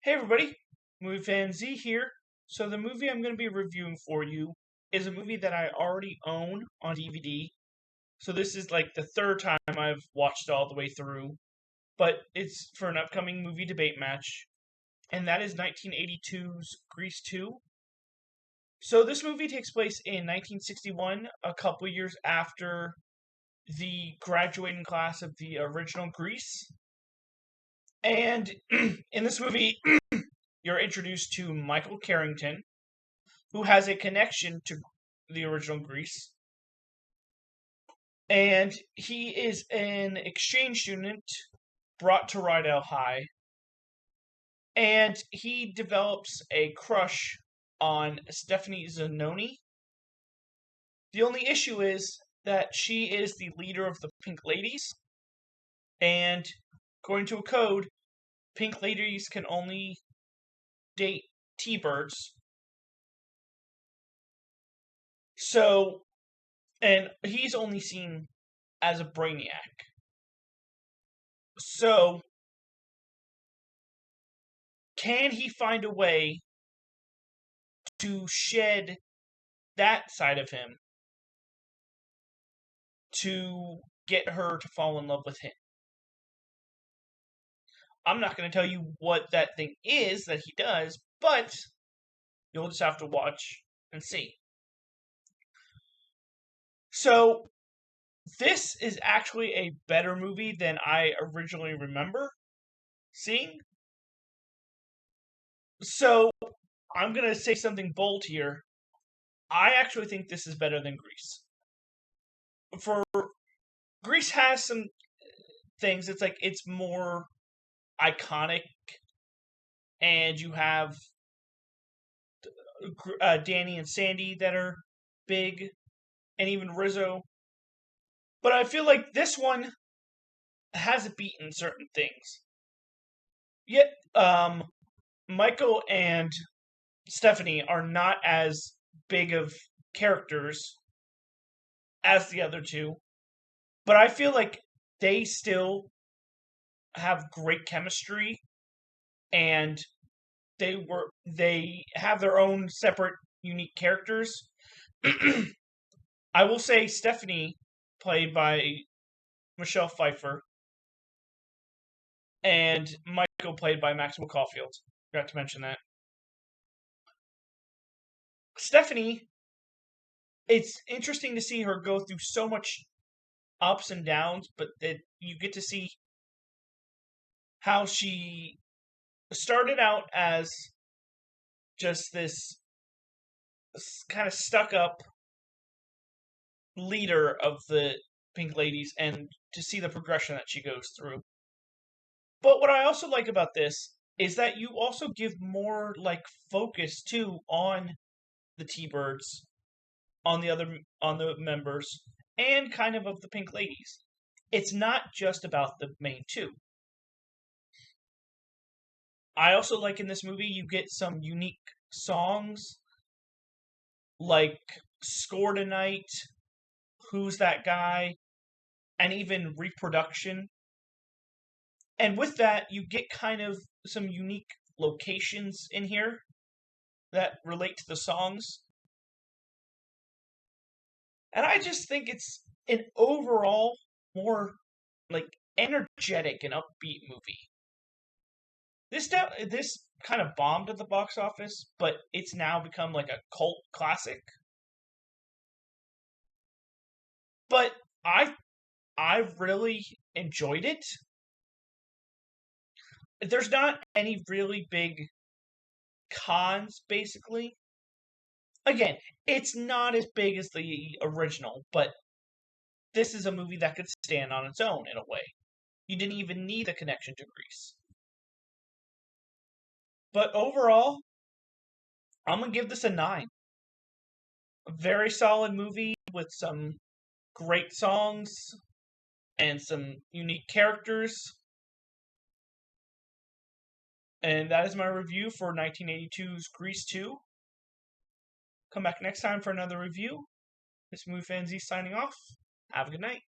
Hey everybody, MovieFanZ here. So the movie I'm going to be reviewing for you is a movie that I already own on DVD. So this is like the third time I've watched it all the way through, but it's for an upcoming movie debate match, and that is 1982's Grease 2. So this movie takes place in 1961, a couple years after the graduating class of the original Grease. And in this movie, you're introduced to Michael Carrington, who has a connection to the original Grease. And he is an exchange student brought to Rydell High. And he develops a crush on Stephanie Zanoni. The only issue is that she is the leader of the Pink Ladies. And according to a code, Pink Ladies can only date T-Birds. So, and he's only seen as a brainiac. So, can he find a way to shed that side of him to get her to fall in love with him? I'm not going to tell you what that thing is that he does, but you'll just have to watch and see. So, this is actually a better movie than I originally remember seeing. So, I'm going to say something bold here. I actually think this is better than Grease. For Grease has some things, it's like it's more iconic, and you have Danny and Sandy that are big, and even Rizzo. But I feel like this one has a beat in certain things. Yet, Michael and Stephanie are not as big of characters as the other two, but I feel like they still have great chemistry, and they have their own separate, unique characters. I will say Stephanie, played by Michelle Pfeiffer, and Michael, played by Maxwell Caulfield. Forgot to mention that. Stephanie, it's interesting to see her go through so much ups and downs, but that you get to see how she started out as just this kind of stuck up leader of the Pink Ladies, and to see the progression that she goes through. But what I also like about this is that you also give more like focus too on the T-Birds, on the members, and kind of the Pink Ladies. It's not just about the main two. I also like in this movie you get some unique songs like Score Tonight, Who's That Guy, and even Reproduction. And with that, you get kind of some unique locations in here that relate to the songs. And I just think it's an overall more like energetic and upbeat movie. This kind of bombed at the box office, but it's now become like a cult classic. But I really enjoyed it. There's not any really big cons, basically. Again, it's not as big as the original, but this is a movie that could stand on its own in a way. You didn't even need a connection to Grease. But overall, I'm going to give this a 9. A very solid movie with some great songs and some unique characters. And that is my review for 1982's Grease 2. Come back next time for another review. This is MovieFanZ signing off. Have a good night.